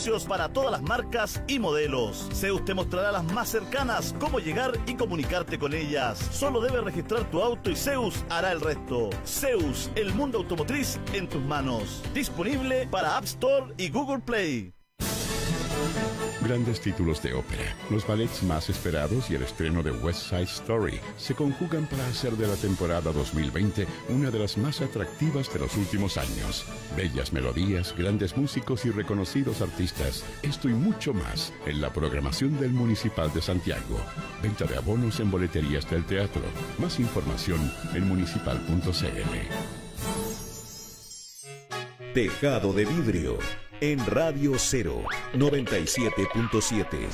servicios para todas las marcas y modelos. Zeus te mostrará las más cercanas, cómo llegar y comunicarte con ellas. Solo debes registrar tu auto y Zeus hará el resto. Zeus, el mundo automotriz en tus manos. Disponible para App Store y Google Play. Grandes títulos de ópera, los ballets más esperados y el estreno de West Side Story se conjugan para hacer de la temporada 2020 una de las más atractivas de los últimos años. Bellas melodías, grandes músicos y reconocidos artistas. Esto y mucho más en la programación del Municipal de Santiago. Venta de abonos en boleterías del teatro. Más información en municipal.cl. Tejado de vidrio en Radio 0, 97.7.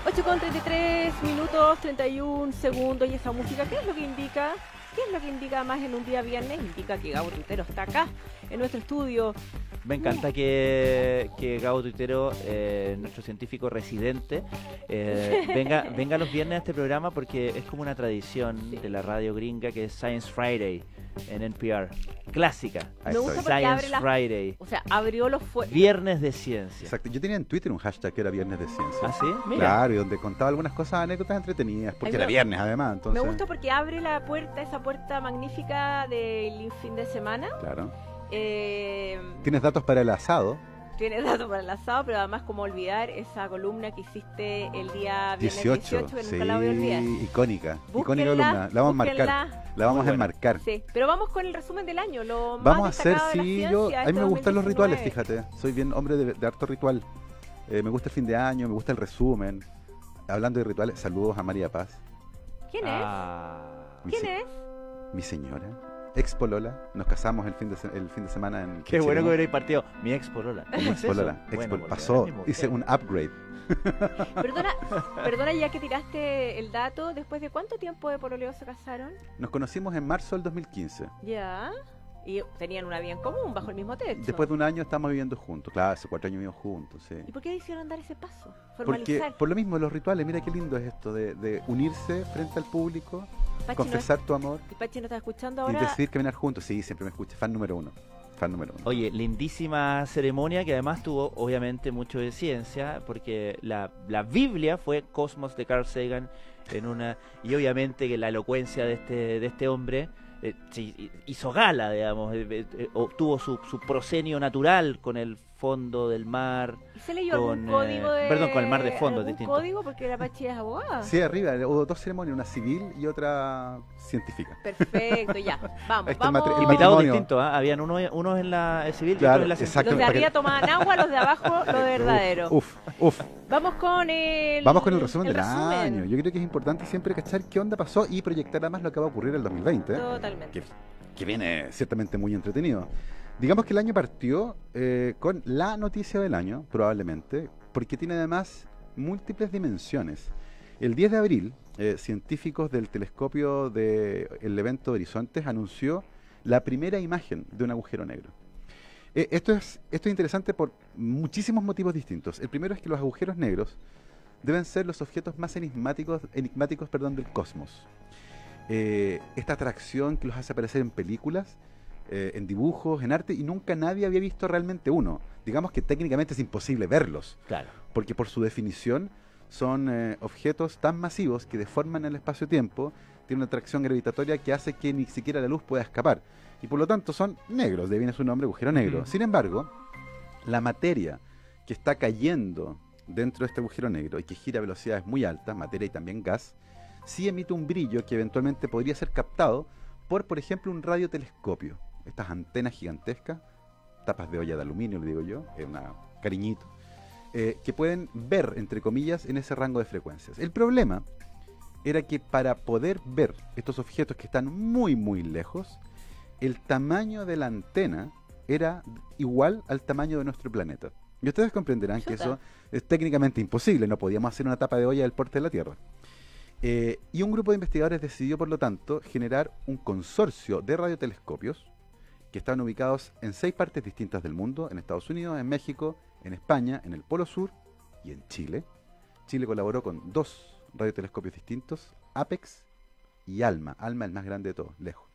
8:33 31 segundos. ¿Y esa música qué es lo que indica? ¿Qué es lo que indica más en un día viernes? Indica que Gabo Tuitero está acá, en nuestro estudio. Me encanta que Gabo Tuitero, nuestro científico residente, venga los viernes a este programa, porque es como una tradición de la radio gringa, que es Science Friday en NPR. Clásica. Me gusta porque Science Friday. O sea, abrió los Viernes de ciencia. Exacto. Yo tenía en Twitter un hashtag que era Viernes de Ciencia. ¿Ah, sí? Mira. Claro, y donde contaba algunas cosas, anécdotas entretenidas, porque era viernes además. Entonces... Me gusta porque abre la puerta, esa puerta magnífica del fin de semana. Claro. Tienes datos para el asado. Tienes datos para el asado, pero además como olvidar esa columna que hiciste el día viernes 18, que nunca la voy a olvidar. Icónica. Búsquenla, Icónica columna. La vamos a marcar. La vamos a enmarcar. Sí, pero vamos con el resumen del año. Lo vamos más a hacer, destacado de la sí, ciencia a mí me gustan los 2019. rituales, fíjate. Soy bien hombre de harto ritual. Me gusta el fin de año, me gusta el resumen. Hablando de rituales, saludos a María Paz. ¿Quién es? ¿Quién es? Mi señora. Ex polola, nos casamos el fin de semana en Qué bueno que hubierais partido. Mi ex polola. Mi ex polola. Pasó, hice un upgrade. Perdona, ya que tiraste el dato, ¿después de cuánto tiempo de pololeo se casaron? Nos conocimos en marzo del 2015. Ya. Y tenían una vida en común, bajo el mismo techo. Después de un año estamos viviendo juntos, claro, hace 4 años vivimos juntos, sí. ¿Y por qué decidieron dar ese paso? Porque Formalizar. por lo mismo, los rituales, mira qué lindo es esto de unirse frente al público, Pachi, confesar tu amor. ¿Y Pachi no está escuchando ahora? Y decidir caminar juntos, sí, siempre me escucha, fan número uno. Oye, lindísima ceremonia que además tuvo obviamente mucho de ciencia, porque la Biblia fue Cosmos de Carl Sagan y obviamente que la elocuencia de este hombre hizo gala, digamos, obtuvo su proscenio natural con el fondo del mar. ¿Y se leyó algún código de...? Perdón, con el mar de fondo, es ¿algún distinto. código? Porque la Pachi es abogada. Sí, arriba, hubo 2 ceremonias, una civil y otra científica. Perfecto, ya, vamos. Invitados distintos, ¿eh? Habían unos en la civil y otros en la científica. Los de arriba tomaban agua, los de abajo lo verdadero. Uf. Vamos con el resumen del año. Yo creo que es importante siempre cachar qué onda pasó y proyectar además lo que va a ocurrir el 2020. Totalmente. Que viene ciertamente muy entretenido. Digamos que el año partió con la noticia del año, probablemente, porque tiene además múltiples dimensiones. El 10 de abril, científicos del telescopio del evento Horizontes anunció la primera imagen de un agujero negro. Esto es interesante por muchísimos motivos distintos. El primero es que los agujeros negros deben ser los objetos más enigmáticos del cosmos. Esta atracción que los hace aparecer en películas, en dibujos, en arte, y nunca nadie había visto realmente uno. Digamos que técnicamente es imposible verlos. Claro. Porque por su definición son objetos tan masivos que deforman el espacio-tiempo, tienen una atracción gravitatoria que hace que ni siquiera la luz pueda escapar. Y por lo tanto son negros, de ahí viene su nombre, agujero negro. Sin embargo, la materia que está cayendo dentro de este agujero negro y que gira a velocidades muy altas, materia y también gas, sí emite un brillo que eventualmente podría ser captado por ejemplo, un radiotelescopio. Estas antenas gigantescas, tapas de olla de aluminio, le digo yo, cariñito, que pueden ver, entre comillas, en ese rango de frecuencias. El problema era que para poder ver estos objetos que están muy, muy lejos, el tamaño de la antena era igual al tamaño de nuestro planeta. Y ustedes comprenderán que eso es técnicamente imposible, no podíamos hacer una tapa de olla del porte de la Tierra. Y un grupo de investigadores decidió, por lo tanto, generar un consorcio de radiotelescopios que estaban ubicados en 6 partes distintas del mundo, en Estados Unidos, en México, en España, en el Polo Sur y en Chile. Chile colaboró con 2 radiotelescopios distintos, APEX y ALMA. ALMA el más grande de todos, lejos.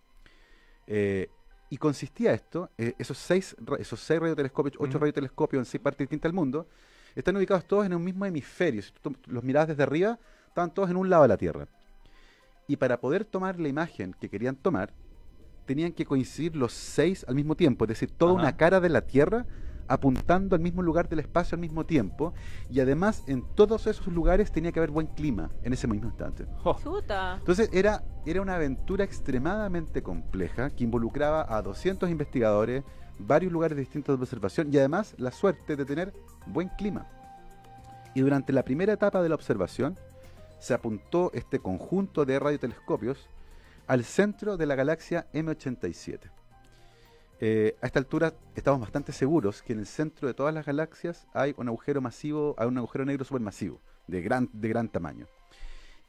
Y consistía esto, esos seis radiotelescopios, 8 radiotelescopios en 6 partes distintas del mundo, están ubicados todos en un mismo hemisferio. Si tú los mirabas desde arriba, estaban todos en un lado de la Tierra. Y para poder tomar la imagen que querían tomar, tenían que coincidir los 6 al mismo tiempo, es decir, toda una cara de la Tierra apuntando al mismo lugar del espacio al mismo tiempo, y además en todos esos lugares tenía que haber buen clima en ese mismo instante. Chuta. Entonces era una aventura extremadamente compleja que involucraba a 200 investigadores, varios lugares distintos de observación y además la suerte de tener buen clima. Y durante la primera etapa de la observación se apuntó este conjunto de radiotelescopios al centro de la galaxia M87. A esta altura estamos bastante seguros que en el centro de todas las galaxias hay un agujero masivo, hay un agujero negro supermasivo, de gran tamaño.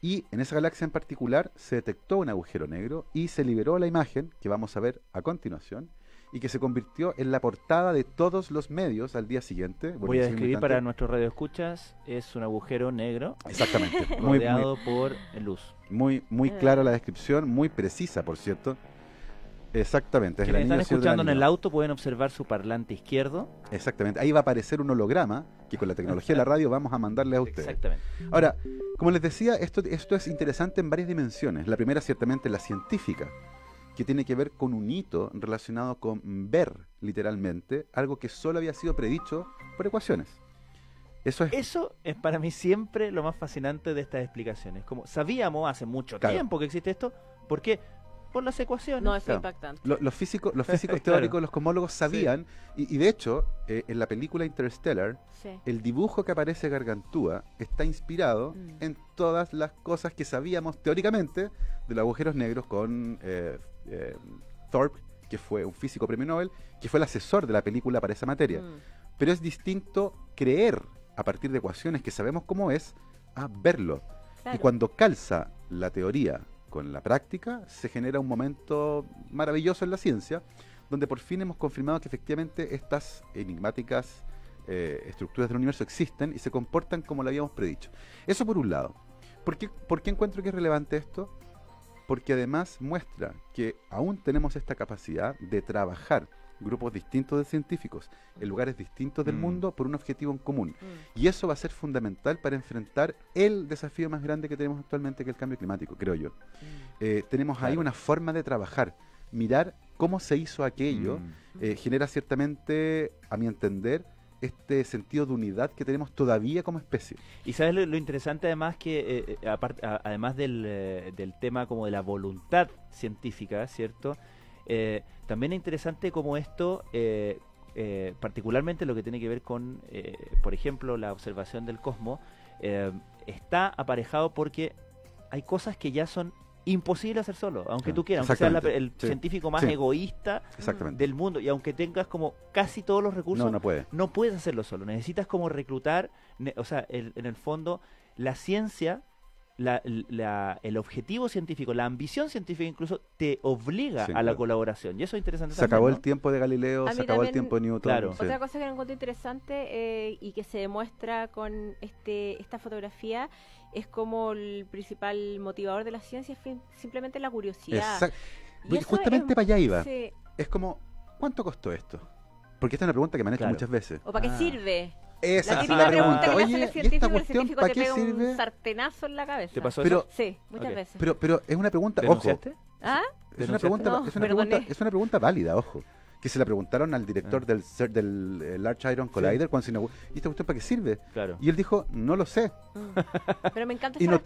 Y en esa galaxia en particular se detectó un agujero negro y se liberó la imagen que vamos a ver a continuación y que se convirtió en la portada de todos los medios al día siguiente. Voy a describir para nuestros radioescuchas, es un agujero negro. Exactamente. Rodeado por luz. Muy clara la descripción, muy precisa, por cierto. Exactamente. Quienes están escuchando en el auto pueden observar su parlante izquierdo. Exactamente. Ahí va a aparecer un holograma que con la tecnología de la radio vamos a mandarle a ustedes. Exactamente. Ahora, como les decía, esto es interesante en varias dimensiones. La primera, ciertamente, la científica, que tiene que ver con un hito relacionado con ver, literalmente, algo que solo había sido predicho por ecuaciones. Eso es para mí siempre lo más fascinante de estas explicaciones. Como sabíamos hace mucho tiempo que existe esto, ¿por qué? Por las ecuaciones. No, es impactante. Los físicos teóricos, los cosmólogos sabían, y de hecho, en la película Interstellar, el dibujo que aparece de Gargantúa está inspirado en todas las cosas que sabíamos teóricamente de los agujeros negros con Thorpe, que fue un físico premio Nobel, que fue el asesor de la película para esa materia. Pero es distinto creer a partir de ecuaciones que sabemos cómo es, a verlo. Claro. Y cuando calza la teoría con la práctica, se genera un momento maravilloso en la ciencia, donde por fin hemos confirmado que efectivamente estas enigmáticas estructuras del universo existen y se comportan como lo habíamos predicho. Eso por un lado. ¿Por qué encuentro que es relevante esto? Porque además muestra que aún tenemos esta capacidad de trabajar grupos distintos de científicos en lugares distintos del mundo por un objetivo en común. Y eso va a ser fundamental para enfrentar el desafío más grande que tenemos actualmente, que es el cambio climático, creo yo. Tenemos ahí una forma de trabajar, mirar cómo se hizo aquello, genera ciertamente, a mi entender, este sentido de unidad que tenemos todavía como especie. Y sabes lo interesante además que además del tema como de la voluntad científica, ¿cierto? También es interesante como esto, particularmente lo que tiene que ver con, por ejemplo, la observación del cosmos, está aparejado porque hay cosas que ya son imposibles hacer solo, aunque tú quieras, aunque seas el científico más egoísta del mundo, y aunque tengas como casi todos los recursos, no puedes hacerlo solo. Necesitas como reclutar, o sea, en el fondo, la ciencia, el objetivo científico, la ambición científica incluso te obliga a la colaboración, y eso es interesante. Se acabó el tiempo de Galileo, se acabó el tiempo de Newton. Claro. Otra cosa que encuentro interesante y que se demuestra con esta fotografía es como el principal motivador de la ciencia es simplemente la curiosidad. Y justamente para allá iba. Sí. Es como, ¿cuánto costó esto? Porque esta es una pregunta que me han hecho muchas veces. ¿O para qué sirve? Esa es la pregunta. Oye, ¿y esta cuestión para qué te sirve? Un sartenazo en la cabeza. ¿Te pasó eso? Sí, muchas veces. Pero es una pregunta, ¿denunciaste? ojo. ¿Ah? Es una pregunta válida, ojo. Que se la preguntaron al director del Large Hadron Collider cuando se inauguró. ¿Y esta cuestión para qué sirve? Claro. Y él dijo, no lo sé. Pero me encanta y no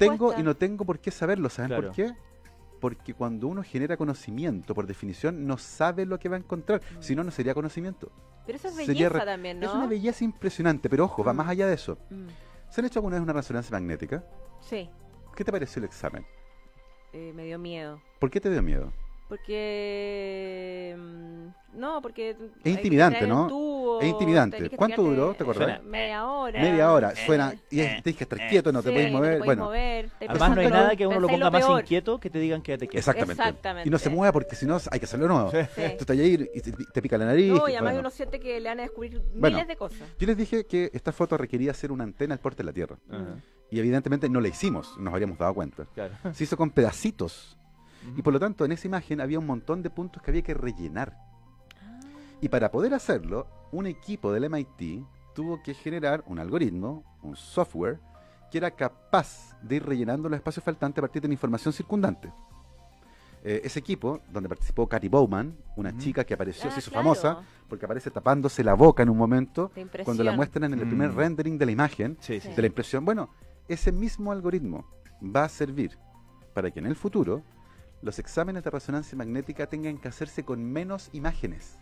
tengo por qué saberlo. ¿Saben por qué? Porque cuando uno genera conocimiento, por definición, no sabe lo que va a encontrar. Si no, no sería conocimiento. Pero eso es belleza también, ¿no? Es una belleza impresionante, pero ojo, va más allá de eso. ¿Se han hecho alguna vez una resonancia magnética? Sí. ¿Qué te pareció el examen? Me dio miedo. ¿Por qué te dio miedo? Porque... porque... Es intimidante, ¿no? Es intimidante. ¿Cuánto duró? ¿Te acuerdas? Media hora. Media hora. Suena... Y tienes que estar quieto, no te puedes mover. Bueno, además no hay nada que uno lo ponga más inquieto que te digan quédate quieto. Exactamente. Y no se mueva porque si no hay que hacerlo nuevo. Tú estás ahí y te pica la nariz. No, y además uno siente que le van a descubrir miles de cosas. Yo les dije que esta foto requería hacer una antena al porte de la Tierra. Y evidentemente no la hicimos, nos habríamos dado cuenta. Se hizo con pedacitos. Y por lo tanto, en esa imagen había un montón de puntos que había que rellenar. Y para poder hacerlo, un equipo del MIT tuvo que generar un algoritmo, un software, que era capaz de ir rellenando los espacios faltantes a partir de la información circundante. Ese equipo, donde participó Katy Bowman, una chica que apareció, se hizo famosa, porque aparece tapándose la boca en un momento, cuando la muestran en el primer rendering de la imagen, de la impresión. Bueno, ese mismo algoritmo va a servir para que en el futuro los exámenes de resonancia magnética tengan que hacerse con menos imágenes.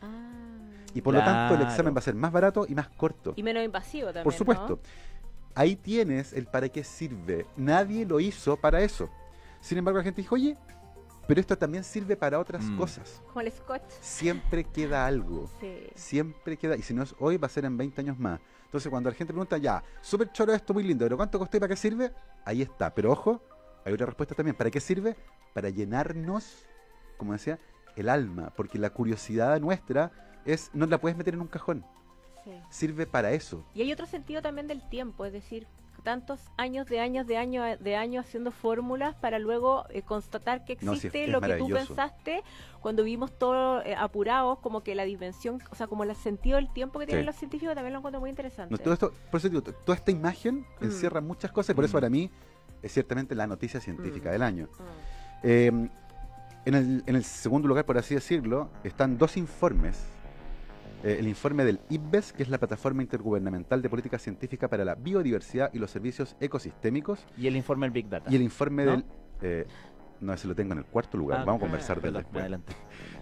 Y por lo tanto el examen va a ser más barato y más corto. Y menos invasivo también, por supuesto. ¿no? Ahí tienes el para qué sirve. Nadie lo hizo para eso. Sin embargo, la gente dijo, oye, pero esto también sirve para otras cosas. Como el scotch. Siempre queda algo. Siempre queda. Y si no es hoy, va a ser en 20 años más. Entonces, cuando la gente pregunta, ya, súper choro esto, muy lindo, pero ¿cuánto costó y para qué sirve? Ahí está. Pero ojo, hay otra respuesta también. ¿Para qué sirve? Para llenarnos, como decía, el alma. Porque la curiosidad nuestra no la puedes meter en un cajón. Sirve para eso. Y hay otro sentido también del tiempo, es decir, tantos años haciendo fórmulas para luego constatar que existe lo que tú pensaste cuando vimos todo apurados, como que la dimensión, o sea, como el sentido del tiempo que tienen los científicos, también lo encuentro muy interesante. Todo esto, por eso digo, toda esta imagen encierra muchas cosas y por eso para mí es ciertamente la noticia científica del año. En el segundo lugar, por así decirlo, están dos informes. El informe del IPBES, que es la Plataforma Intergubernamental de Política Científica para la Biodiversidad y los Servicios Ecosistémicos. Y el informe del Big Data. Y el informe del... no, ese lo tengo en el cuarto lugar. Vamos a conversar de él después. Adelante.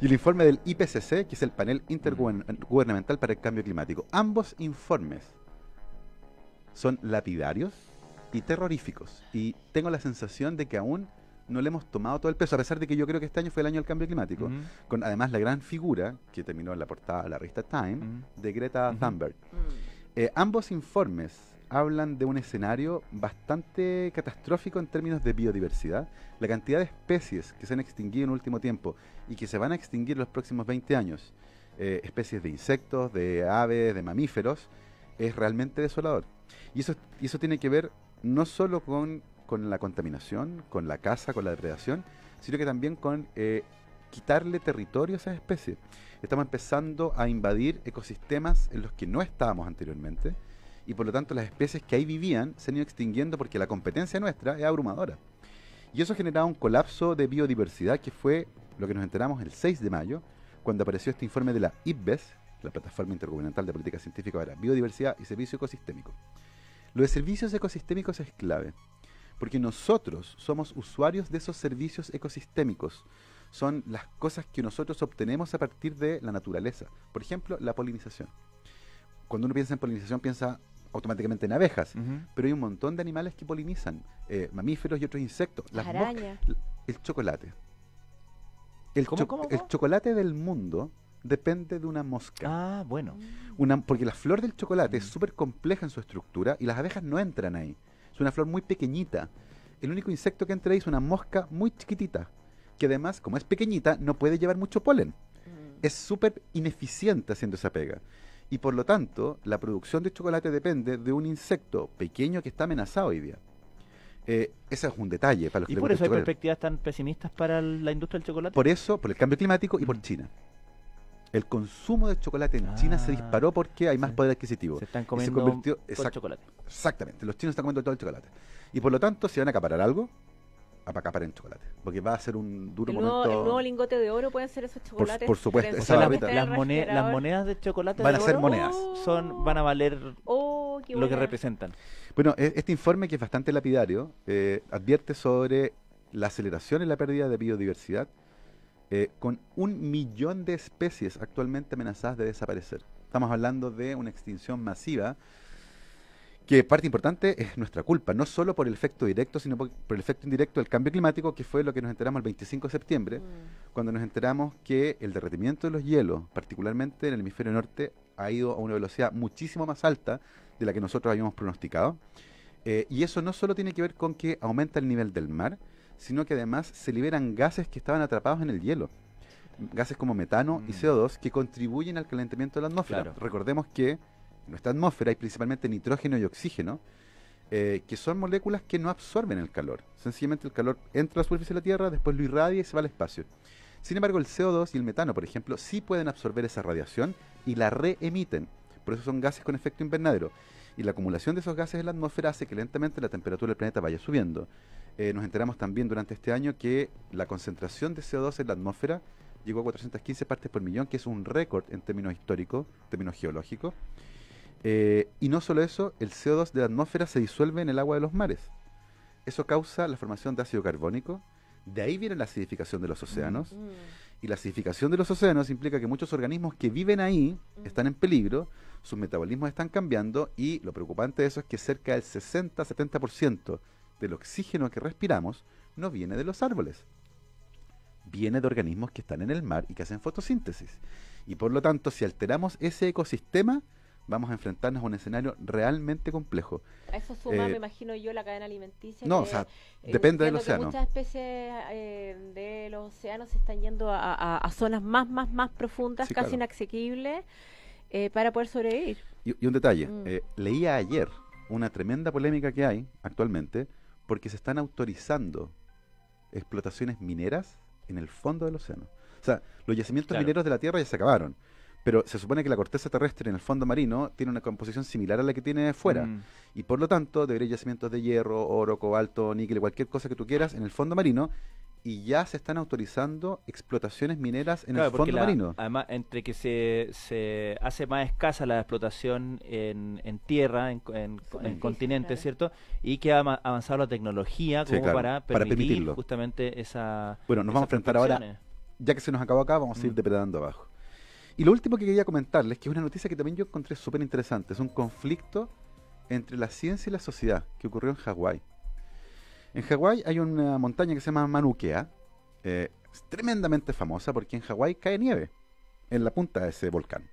Y el informe del IPCC, que es el Panel Intergubernamental para el Cambio Climático. Ambos informes son lapidarios y terroríficos. Y tengo la sensación de que aún no le hemos tomado todo el peso, a pesar de que yo creo que este año fue el año del cambio climático, con además la gran figura que terminó en la portada de la revista Time, de Greta Thunberg. Ambos informes hablan de un escenario bastante catastrófico en términos de biodiversidad. La cantidad de especies que se han extinguido en el último tiempo y que se van a extinguir en los próximos 20 años, especies de insectos, de aves, de mamíferos, es realmente desolador. Y eso tiene que ver no solo con la contaminación, con la caza, con la depredación, sino que también con quitarle territorio a esas especies. Estamos empezando a invadir ecosistemas en los que no estábamos anteriormente y por lo tanto las especies que ahí vivían se han ido extinguiendo porque la competencia nuestra es abrumadora. Y eso ha generado un colapso de biodiversidad que fue lo que nos enteramos el 6 de mayo, cuando apareció este informe de la IPBES, la Plataforma Intergubernamental de Política Científica para Biodiversidad y Servicio Ecosistémico. Lo de servicios ecosistémicos es clave, porque nosotros somos usuarios de esos servicios ecosistémicos. Son las cosas que nosotros obtenemos a partir de la naturaleza. Por ejemplo, la polinización. Cuando uno piensa en polinización, piensa automáticamente en abejas, pero hay un montón de animales que polinizan, mamíferos y otros insectos. Las arañas. El chocolate. El chocolate del mundo depende de una mosca. Ah, bueno. Porque la flor del chocolate es súper compleja en su estructura y las abejas no entran ahí. Es una flor muy pequeñita. El único insecto que entra ahí es una mosca muy chiquitita, que además, como es pequeñita, no puede llevar mucho polen. Es súper ineficiente haciendo esa pega. Y por lo tanto, la producción de chocolate depende de un insecto pequeño que está amenazado hoy día. Ese es un detalle para los que ¿Y por eso hay perspectivas tan pesimistas para la industria del chocolate? Por eso, por el cambio climático y por China. El consumo de chocolate en China se disparó porque hay más poder adquisitivo. Se están comiendo todo el chocolate. Exactamente, los chinos están comiendo todo el chocolate. Y por lo tanto, si van a acaparar algo, acaparen chocolate. Porque va a ser un duro momento. El nuevo lingote de oro pueden ser esos chocolates. Por supuesto. O sea, las monedas de chocolate van a ser monedas. Van a valer lo que representan. Bueno, este informe, que es bastante lapidario, advierte sobre la aceleración en la pérdida de biodiversidad, con 1 millón de especies actualmente amenazadas de desaparecer. Estamos hablando de una extinción masiva, que parte importante es nuestra culpa, no solo por el efecto directo, sino por el efecto indirecto del cambio climático, que fue lo que nos enteramos el 25 de septiembre, cuando nos enteramos que el derretimiento de los hielos, particularmente en el hemisferio norte, ha ido a una velocidad muchísimo más alta de la que nosotros habíamos pronosticado. Y eso no solo tiene que ver con que aumenta el nivel del mar, sino que además se liberan gases que estaban atrapados en el hielo. Gases como metano y CO2 que contribuyen al calentamiento de la atmósfera. Claro. Recordemos que en nuestra atmósfera hay principalmente nitrógeno y oxígeno, que son moléculas que no absorben el calor. Sencillamente el calor entra a la superficie de la Tierra, después lo irradia y se va al espacio. Sin embargo, el CO2 y el metano, por ejemplo, sí pueden absorber esa radiación y la reemiten. Por eso son gases con efecto invernadero. Y la acumulación de esos gases en la atmósfera hace que lentamente la temperatura del planeta vaya subiendo. Nos enteramos también durante este año que la concentración de CO2 en la atmósfera llegó a 415 partes por millón, que es un récord en términos históricos, en términos geológicos. Y no solo eso, el CO2 de la atmósfera se disuelve en el agua de los mares. Eso causa la formación de ácido carbónico. De ahí viene la acidificación de los océanos. Y la acidificación de los océanos implica que muchos organismos que viven ahí están en peligro, sus metabolismos están cambiando, y lo preocupante de eso es que cerca del 60-70% del oxígeno que respiramos no viene de los árboles. Viene de organismos que están en el mar y que hacen fotosíntesis. Y por lo tanto, si alteramos ese ecosistema, vamos a enfrentarnos a un escenario realmente complejo. A eso suma, me imagino yo, la cadena alimenticia. No, o sea, depende del océano. Muchas especies de los océanos se están yendo a zonas más profundas, sí, casi inasequibles, para poder sobrevivir. Y un detalle, leía ayer una tremenda polémica que hay actualmente, porque se están autorizando explotaciones mineras en el fondo del océano. O sea, los yacimientos mineros de la Tierra ya se acabaron, pero se supone que la corteza terrestre en el fondo marino tiene una composición similar a la que tiene fuera, y por lo tanto debería haber yacimientos de hierro, oro, cobalto, níquel, cualquier cosa que tú quieras en el fondo marino, y ya se están autorizando explotaciones mineras en el fondo marino. Además, entre que se hace más escasa la explotación en tierra, en continentes, ¿cierto? Y que ha avanzado la tecnología como para permitirlo. Justamente esa... Bueno, nos vamos a enfrentar ahora, ya que se nos acabó acá, vamos a ir depredando abajo. Y lo último que quería comentarles, que es una noticia que también yo encontré súper interesante, es un conflicto entre la ciencia y la sociedad que ocurrió en Hawái. En Hawái hay una montaña que se llama Mauna Kea, es tremendamente famosa porque en Hawái cae nieve en la punta de ese volcán.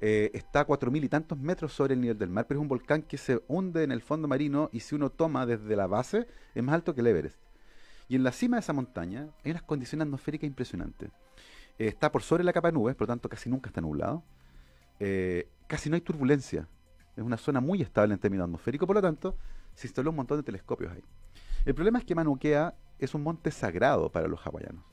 Está a 4.000 y tantos metros sobre el nivel del mar, pero es un volcán que se hunde en el fondo marino, y si uno toma desde la base es más alto que el Everest. Y en la cima de esa montaña hay unas condiciones atmosféricas impresionantes. Está por sobre la capa de nubes, por lo tanto casi nunca está nublado. Casi no hay turbulencia. Es una zona muy estable en términos atmosféricos, por lo tanto se instaló un montón de telescopios ahí. El problema es que Mauna Kea es un monte sagrado para los hawaianos.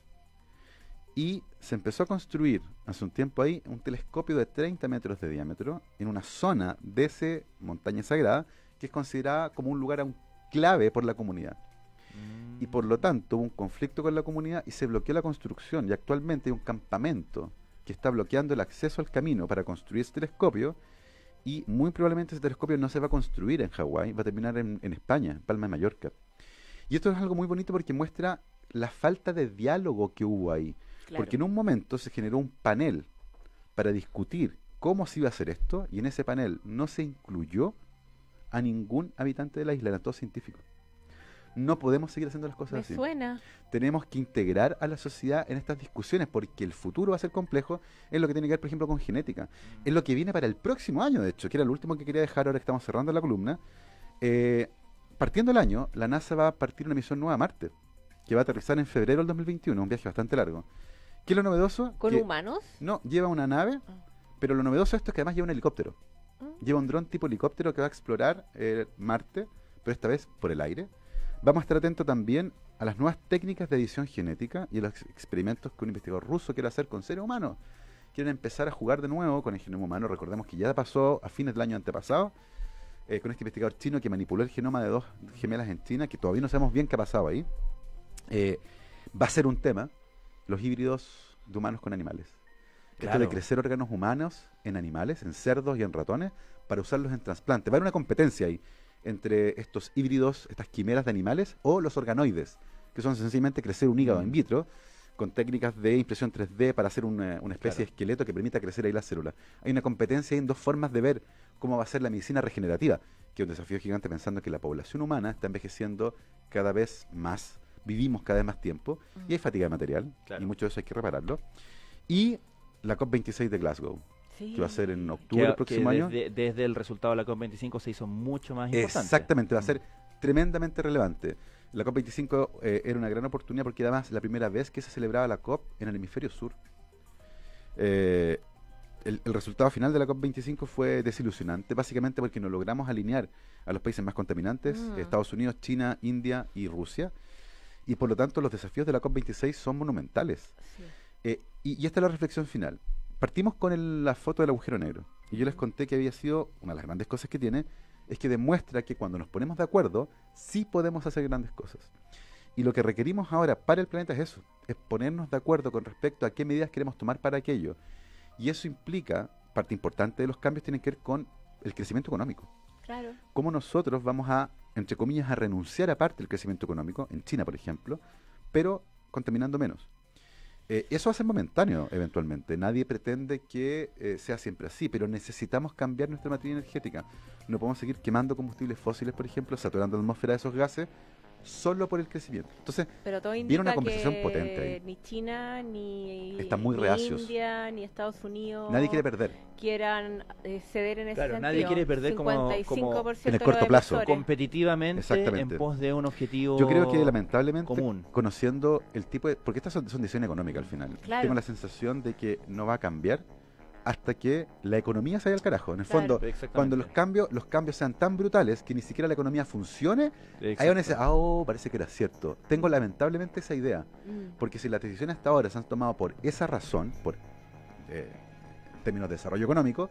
Y se empezó a construir hace un tiempo ahí un telescopio de 30 metros de diámetro en una zona de esa montaña sagrada que es considerada como un lugar clave por la comunidad. Y por lo tanto hubo un conflicto con la comunidad y se bloqueó la construcción, y actualmente hay un campamento que está bloqueando el acceso al camino para construir ese telescopio, y muy probablemente ese telescopio no se va a construir en Hawái, va a terminar en España, en Palma de Mallorca. Y esto es algo muy bonito porque muestra la falta de diálogo que hubo ahí. Claro. Porque en un momento se generó un panel para discutir cómo se iba a hacer esto, y en ese panel no se incluyó a ningún habitante de la isla, eran todos científicos. No podemos seguir haciendo las cosas así. Suena. Tenemos que integrar a la sociedad en estas discusiones, porque el futuro va a ser complejo. Es lo que tiene que ver, por ejemplo, con genética. Es lo que viene para el próximo año, de hecho, que era lo último que quería dejar ahora que estamos cerrando la columna. Partiendo el año, la NASA va a partir una misión nueva a Marte, que va a aterrizar en febrero del 2021, un viaje bastante largo. ¿Qué es lo novedoso? ¿Con humanos? No, lleva una nave, pero lo novedoso de esto es que además lleva un helicóptero. Lleva un dron tipo helicóptero que va a explorar Marte, pero esta vez por el aire. Vamos a estar atentos también a las nuevas técnicas de edición genética y a los experimentos que un investigador ruso quiere hacer con seres humanos. Quieren empezar a jugar de nuevo con el genoma humano. Recordemos que ya pasó a fines del año antepasado con este investigador chino que manipuló el genoma de 2 gemelas en China, que todavía no sabemos bien qué ha pasado ahí. Va a ser un tema, los híbridos de humanos con animales. Claro. Esto de crecer órganos humanos en animales, en cerdos y en ratones, para usarlos en trasplante. Va a haber una competencia ahí entre estos híbridos, estas quimeras de animales, o los organoides, que son sencillamente crecer un hígado in vitro con técnicas de impresión 3D para hacer una especie de esqueleto que permita crecer ahí las células. Hay una competencia en 2 formas de ver cómo va a ser la medicina regenerativa, que es un desafío gigante pensando que la población humana está envejeciendo cada vez más, vivimos cada vez más tiempo, y hay fatiga de material, y mucho de eso hay que repararlo. Y la COP26 de Glasgow, que va a ser en octubre del próximo año. Desde el resultado de la COP25 se hizo mucho más importante. Exactamente, va a ser tremendamente relevante. La COP25 era una gran oportunidad porque además la primera vez que se celebraba la COP en el hemisferio sur. El resultado final de la COP25 fue desilusionante, básicamente porque no logramos alinear a los países más contaminantes, Estados Unidos, China, India y Rusia. Y por lo tanto los desafíos de la COP26 son monumentales. Sí. Y esta es la reflexión final. Partimos con la foto del agujero negro. Y yo les conté que había sido una de las grandes cosas que tiene, es que demuestra que cuando nos ponemos de acuerdo, sí podemos hacer grandes cosas. Y lo que requerimos ahora para el planeta es eso, es ponernos de acuerdo con respecto a qué medidas queremos tomar para aquello. Y eso implica, parte importante de los cambios tienen que ver con el crecimiento económico. Claro. Cómo nosotros vamos a, entre comillas, a renunciar a parte del crecimiento económico, en China, por ejemplo, pero contaminando menos. Eso va a ser momentáneo, eventualmente. Nadie pretende que sea siempre así, pero necesitamos cambiar nuestra matriz energética. No podemos seguir quemando combustibles fósiles, por ejemplo, saturando la atmósfera de esos gases, solo por el crecimiento. Entonces, viene una conversación potente ahí. Ni China, ni India, ni Estados Unidos. Nadie quiere perder. Quieran ceder en ese sentido. Nadie quiere perder como en el corto plazo. Competitivamente en pos de un objetivo común. Yo creo que lamentablemente, común. Conociendo el tipo de... Porque estas son decisiones económicas al final. Claro. Tengo la sensación de que no va a cambiar hasta que la economía se vaya al carajo. En el fondo, cuando los cambios sean tan brutales que ni siquiera la economía funcione, ahí uno dice, parece que era cierto. Tengo lamentablemente esa idea. Porque si las decisiones hasta ahora se han tomado por esa razón, por términos de desarrollo económico,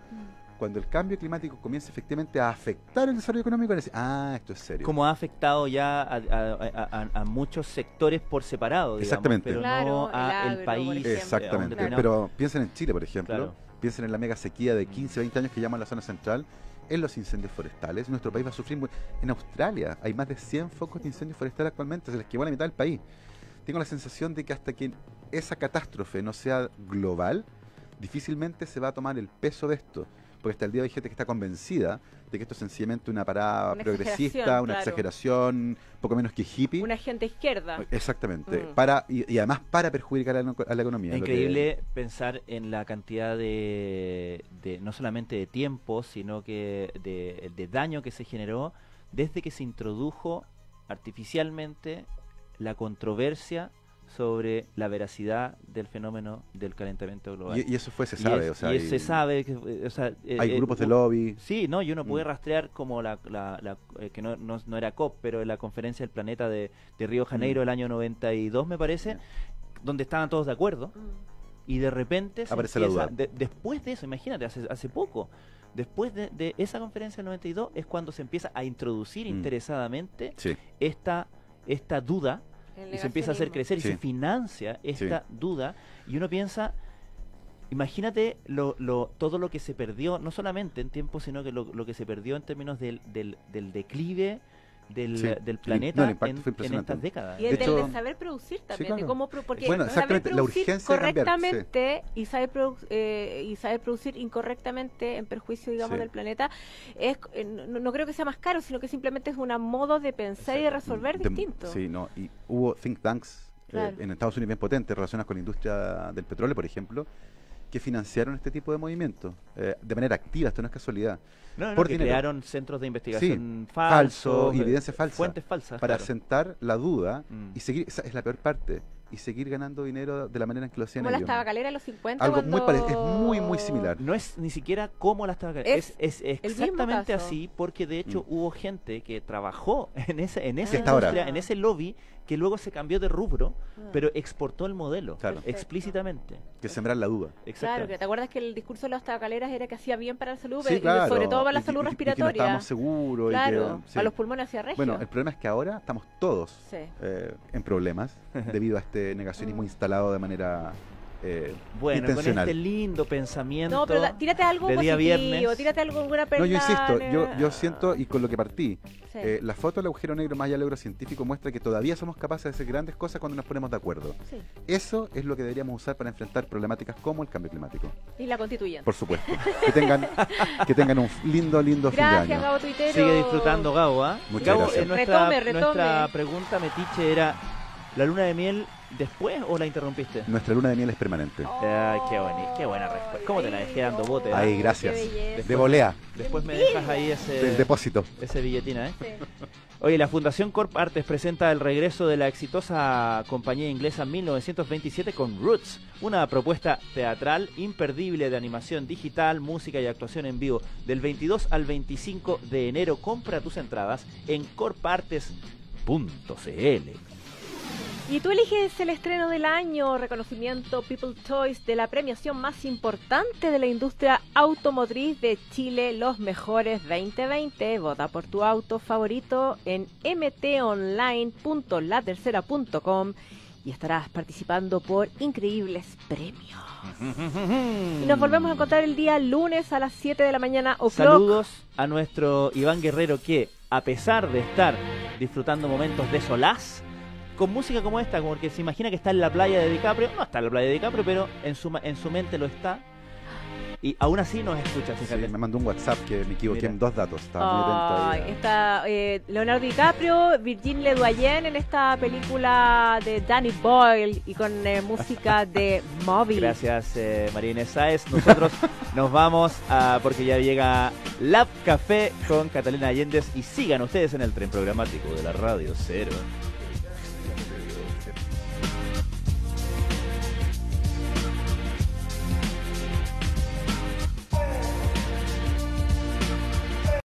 cuando el cambio climático comience efectivamente a afectar el desarrollo económico, dice, esto es serio. Como ha afectado ya a muchos sectores por separado, digamos, exactamente. Pero no al país. Exactamente. Pero piensen en Chile, por ejemplo, piensen en la mega sequía de 15, 20 años que llaman la zona central, en los incendios forestales. Nuestro país va a sufrir en Australia hay más de 100 focos de incendios forestales actualmente, se les quemó la mitad del país. Tengo la sensación de que hasta que esa catástrofe no sea global, difícilmente se va a tomar el peso de esto. Porque hasta el día de hoy hay gente que está convencida de que esto es sencillamente una parada progresista, una exageración, poco menos que hippie. Una agenda izquierda. Exactamente. Y además para perjudicar a la economía. Es increíble pensar en la cantidad de no solamente de tiempo, sino que de daño que se generó desde que se introdujo artificialmente la controversia sobre la veracidad del fenómeno del calentamiento global. Y eso se sabe. Se sabe que, hay grupos de lobby. Sí, no, y uno puede rastrear como que no era COP, pero la conferencia del planeta de Río de Janeiro el año 92, me parece, donde estaban todos de acuerdo, y de repente aparece la duda. Después de eso, imagínate, hace poco, después de esa conferencia del 92 es cuando se empieza a introducir interesadamente esta duda, y se empieza a hacer crecer y se financia esta duda, y uno piensa, imagínate todo lo que se perdió, no solamente en tiempo, sino que lo que se perdió en términos del declive del planeta en estas décadas. Y del saber producir también, de cómo porque saber producir la urgencia correctamente y saber producir incorrectamente en perjuicio, digamos, del planeta, no creo que sea más caro, sino que simplemente es un modo de pensar y de resolver distinto. Y hubo think tanks en Estados Unidos bien potentes relacionados con la industria del petróleo, por ejemplo, que financiaron este tipo de movimientos de manera activa. Esto no es casualidad. Que crearon centros de investigación falsos, evidencia falsa, fuentes falsas, para asentar la duda y seguir. Esa es la peor parte, y seguir ganando dinero de la manera en que lo hacían ellos. Como las tabacaleras de los 50. Algo muy parecido, es muy similar. No es ni siquiera como las tabacaleras, es exactamente así, porque de hecho hubo gente que trabajó en esa industria, en ese lobby, que luego se cambió de rubro, pero exportó el modelo explícitamente. Que sembrar la duda. Claro, que te acuerdas que el discurso de las tabacaleras era que hacía bien para la salud, sobre todo para la salud respiratoria. Y que no estábamos seguros. Claro, para los pulmones hacía regio. Bueno, el problema es que ahora estamos todos en problemas debido a este negacionismo instalado de manera intencional. Con este lindo pensamiento. No, pero tírate algo de positivo, viernes. Tírate algo, alguna perla. No, yo insisto, yo siento, y con lo que partí, la foto del agujero negro más allá del logro científico muestra que todavía somos capaces de hacer grandes cosas cuando nos ponemos de acuerdo. Eso es lo que deberíamos usar para enfrentar problemáticas como el cambio climático. Y la constituyente. Por supuesto. Que tengan un lindo fin de año. Gracias, Gabo Tuitero. Sigue disfrutando, Gabo. Muchas gracias. Nuestra pregunta metiche era: ¿la luna de miel después o la interrumpiste? Nuestra luna de miel es permanente. Qué buena respuesta. ¿Cómo te la dejé dando bote? Ahí, gracias. De volea. Después me dejas ahí del depósito. Ese billetina, Oye, la Fundación Corp Artes presenta el regreso de la exitosa compañía inglesa 1927 con Roots, una propuesta teatral imperdible de animación digital, música y actuación en vivo. Del 22 al 25 de enero, compra tus entradas en corpartes.cl. Y tú eliges el estreno del año, reconocimiento People Choice de la premiación más importante de la industria automotriz de Chile, Los Mejores 2020. Vota por tu auto favorito en mtonline.latercera.com y estarás participando por increíbles premios. Y nos volvemos a encontrar el día lunes a las 7 de la mañana. Saludos a nuestro Iván Guerrero, que a pesar de estar disfrutando momentos de solaz, con música como esta, como que se imagina que está en la playa de DiCaprio. No está en la playa de DiCaprio, pero en su mente lo está. Y aún así nos escucha, fíjate. Sí, me mandó un WhatsApp que me equivoqué en 2 datos. Estaba muy atento ahí. Está Leonardo DiCaprio, Virgin Ledoyen en esta película de Danny Boyle y con música de Moby. Gracias, María Inés Sáez. Nosotros nos vamos porque ya llega Lab Café con Catalina Allendez, y sigan ustedes en el tren programático de la Radio Cero.